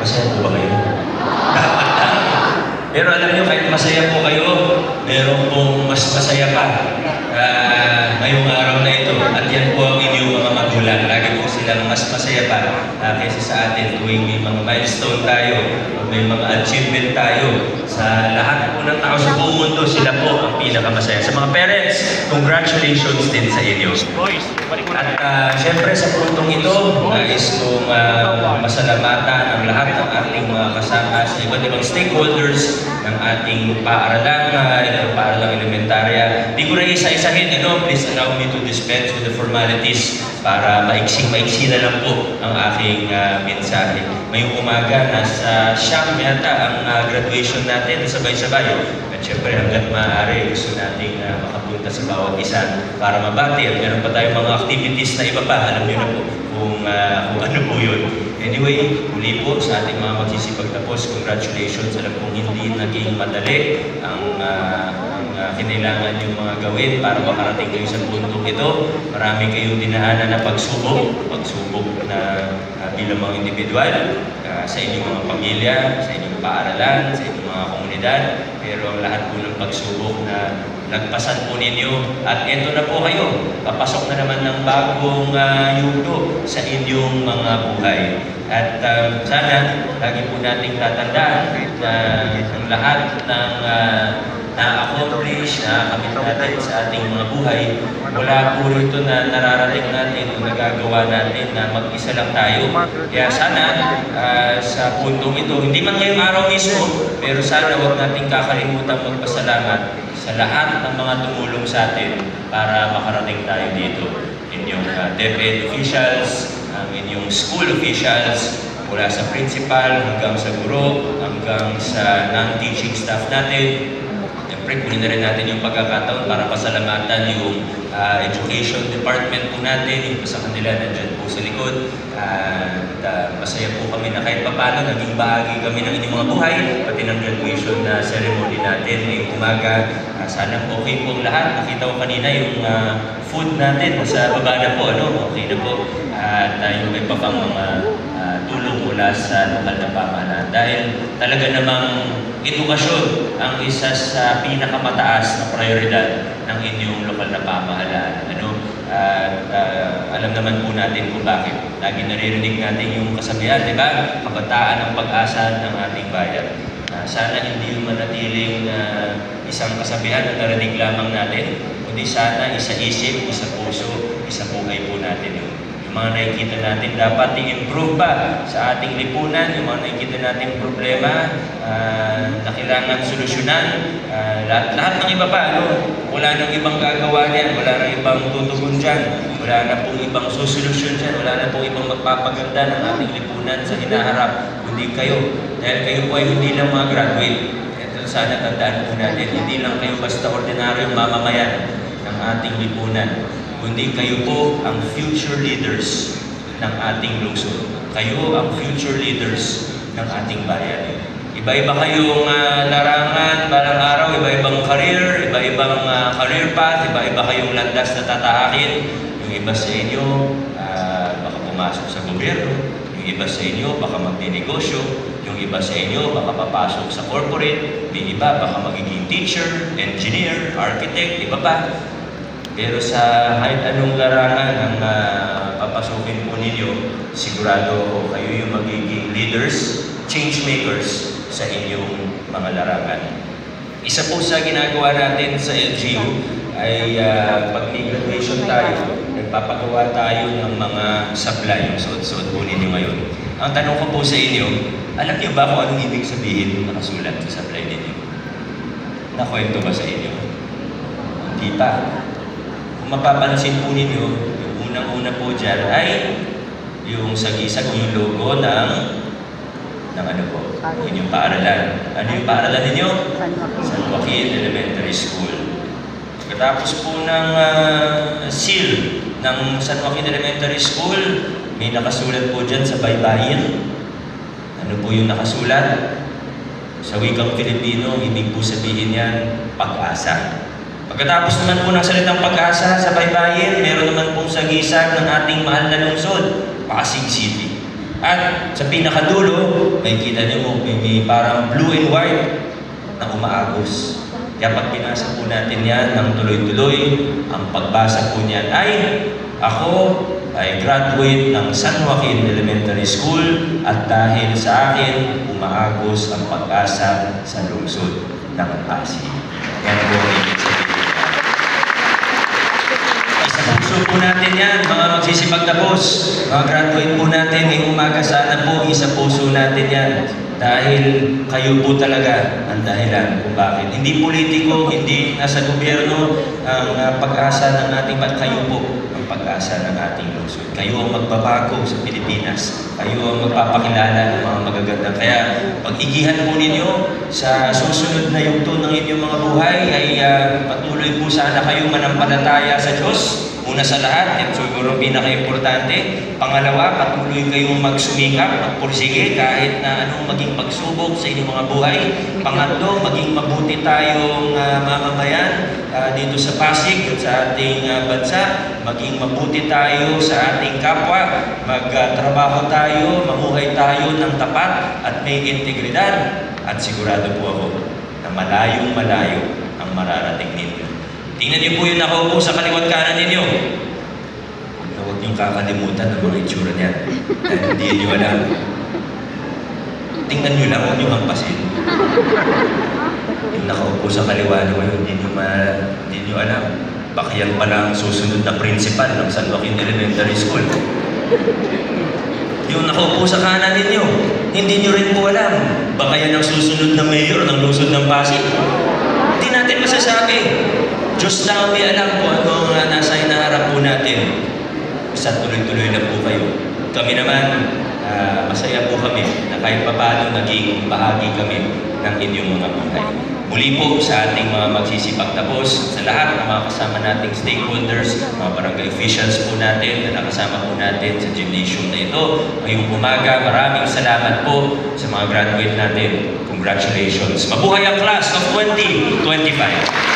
Masaya po ba kayo? Pero alam nyo, kahit masaya po kayo, meron pong mas masaya pa ngayong araw na ito. At yan po ang inyong mga magulang. Lagi po silang mas masaya pa kaysa sa atin tuwing may mga milestone tayo o may mga achievement tayo. Sa lahat po ng tao sa buong mundo, sila po ang pinakamasaya. Sa mga parents, congratulations din sa inyo. At syempre sa puntong ito, nais kong masalamatan ang lahat ng ating mga kasama sa iba't ibang stakeholders ng ating paaralang elementarya. Di ko na isa-isahin, please allow me to dispense with the formalities para maiksing-maiksi na lang po ang aking mensahe. Ngayong umaga, nasa siyam yata ang graduation natin, sabay-sabay. At syempre, hanggat maaari, gusto nating makapunta sa bawat isa para mabati. At meron pa tayong mga activities na iba pa. Alam niyo na po kung ano po yun. Anyway, muli po sa ating mga magsisipagtapos, congratulations. Alam kong hindi naging madali ang kinailangan yung mga gawin para makarating kayo sa puntong ito. Marami kayong dinaanan na pagsubok na bilang mga individual, sa inyong mga pamilya, sa inyong paaralan, sa inyong mga komunidad. Pero ang lahat po ng pagsubok na nagpasan po ninyo at eto na po kayo, papasok na naman ng bagong yugto sa inyong mga buhay. At sana lagi po nating tatandaan na ang lahat ng na-accomplish, na-kamit natin sa ating mga buhay, wala po rito na nararating natin o nagagawa natin na mag-isa lang tayo. Kaya sana sa puntong ito, hindi man ngayong araw mismo, pero sana huwag nating kakalimutan magpasalamat sa lahat ng mga tumulong sa atin para makarating tayo dito. Inyong DepEd officials, ang inyong school officials, mula sa principal hanggang sa guro, hanggang sa non-teaching staff natin. Siyempre, kunin na rin natin yung pagkakataon para pasalamatan yung education department po natin, yung sa kanila nandyan po sa likod. Masaya po kami na kahit papano naging bahagi kami ng inyong mga buhay, pati ng graduation na ceremony natin ngayong umaga. Sana okay po ang lahat. Nakita ko kanina yung food natin sa baba na po, okay na po. At yung may pa pang mga tulong mula sa lokal na pamahalaan. Dahil talaga namang edukasyon ang isa sa pinakamataas na prioridad ng inyong lokal na pamahalaan. Alam naman po natin kung bakit. Lagi naririnig natin yung kasabihan, di ba? Kabataan ang pag-asa ng ating bayan. Sana hindi yung manatiling isang kasabihan na narinig lamang natin, kundi sana isa isip, isa puso, isa buhay po natin yun. Yung mga nakikita natin dapat i-improve pa sa ating lipunan, yung mga nakikita natin problema na kailangan solusyonan, lahat ng iba pa, wala nang ibang gagawa niyan, wala nang ibang tutugon dyan, wala na pong ibang susolusyon dyan, wala na pong ibang magpapaganda ng ating lipunan sa hinaharap, kundi kayo. Dahil kayo po ay hindi lang mga graduate. Ito sana tandaan po natin, hindi lang kayo basta ordinaryong mamamayan ng ating lipunan, kundi kayo po ang future leaders ng ating lungsod. Kayo ang future leaders ng ating bayan. Iba-iba kayong larangan, balang araw, iba-ibang career, iba-ibang career path, iba-iba kayong landas na tatahakin. Yung iba sa inyo, baka pumasok sa gobyerno. Yung iba sa inyo, baka magdinegosyo. Yung iba sa inyo, baka papasok sa corporate. Yung iba, baka magiging teacher, engineer, architect, iba pa. Pero sa kahit anong larangan ang papasukin po ninyo, sigurado ako kayo yung magiging leaders, change makers sa inyong mga larangan. Isa po sa ginagawa natin sa LGU ay pag may graduation tayo, nagpapagawa tayo ng mga sablay, yung suot-suot po ninyo ngayon. Ang tanong ko po sa inyo, alam niyo ba kung anong ibig sabihin ng nakasulat sa sablay ninyo? Nakwento ba sa inyo? Hindi pa. Kung mapapansin po ninyo, yung unang-una po dyan ay yung sagisag, yung logo ng ano po, yung paaralan. Ano yung paaralan ninyo? San Joaquin Elementary School. Pagkatapos po ng seal ng San Joaquin Elementary School, may nakasulat po dyan sa baybayin. Ano po yung nakasulat? Sa wikang Pilipino, ibig po sabihin yan, pag-asa. Pagkatapos naman po ng salitang pag-asa sa baybayin, meron naman pong sagisag ng ating mahal na lungsod, Pasig City. At sa pinakadulo, may kita niyo mo, may parang blue and white na umaagos. Kaya pag binasa po natin yan ng tuloy-tuloy, ang pagbasa po niyan ay, ako ay graduate ng San Joaquin Elementary School at dahil sa akin, umaagos ang pag-asa sa lungsod ng Pasig. Yan po ang ibig sabihin. Isa puso po natin yan, mga magsisipagtapos. Mga graduate po natin, ngayong umaga sana po, isa puso natin yan. Dahil kayo po talaga ang dahilan kung bakit. Hindi politiko, hindi nasa gobyerno ang pag-asa ng ating bansa. Kayo po ang pag-asa ng ating lungsod. Kayo ang magbabago sa Pilipinas. Kayo ang magpapakilala ng mga magaganda. Kaya pag-igihan po ninyo sa susunod na yugto ng inyong mga buhay ay patuloy po sana kayong manampalataya sa Diyos. Una sa lahat, yan siguro ang pinaka-importante. Pangalawa, patuloy kayong magsumikap, magpursige kahit na anong maging pagsubok sa inyong mga buhay. Pangatlo, maging mabuti tayong mamamayan dito sa Pasig at sa ating bansa. Maging mabuti tayo sa ating kapwa. Magtrabaho tayo, mamuhay tayo ng tapat at may integridad. At sigurado po ako na malayong-malayo ang mararating ninyo. Tingnan niyo po yung nakaupo sa kaliwat kanan ninyo. Huwag niyong kakalimutan ang mga itsura niyan. Dahil hindi niyo alam. Tingnan niyo lang, huwag niyong hampasin. Yung nakaupo sa kaliwa niyo, hindi niyo alam. Baka yan pala ang susunod na principal ng San Joaquin Elementary School. Yung nakaupo sa kanan ninyo, hindi niyo rin po alam. Baka yan ang susunod na mayor ng lungsod ng Pasig. Hindi natin masasabi. Diyos lang ang may alam kung ano ang nasa hinaharap po natin. Basta tuloy-tuloy lang po kayo. Kami naman, masaya po kami na kahit papaano naging bahagi kami ng inyong mga buhay. Muli po sa ating mga magsisipagtapos, sa lahat ng mga kasama nating stakeholders, mga barangay officials po natin na nakasama po natin sa gymnasium na ito. Ngayong umaga, maraming salamat po sa mga graduate natin. Congratulations. Mabuhay ang class of 2025!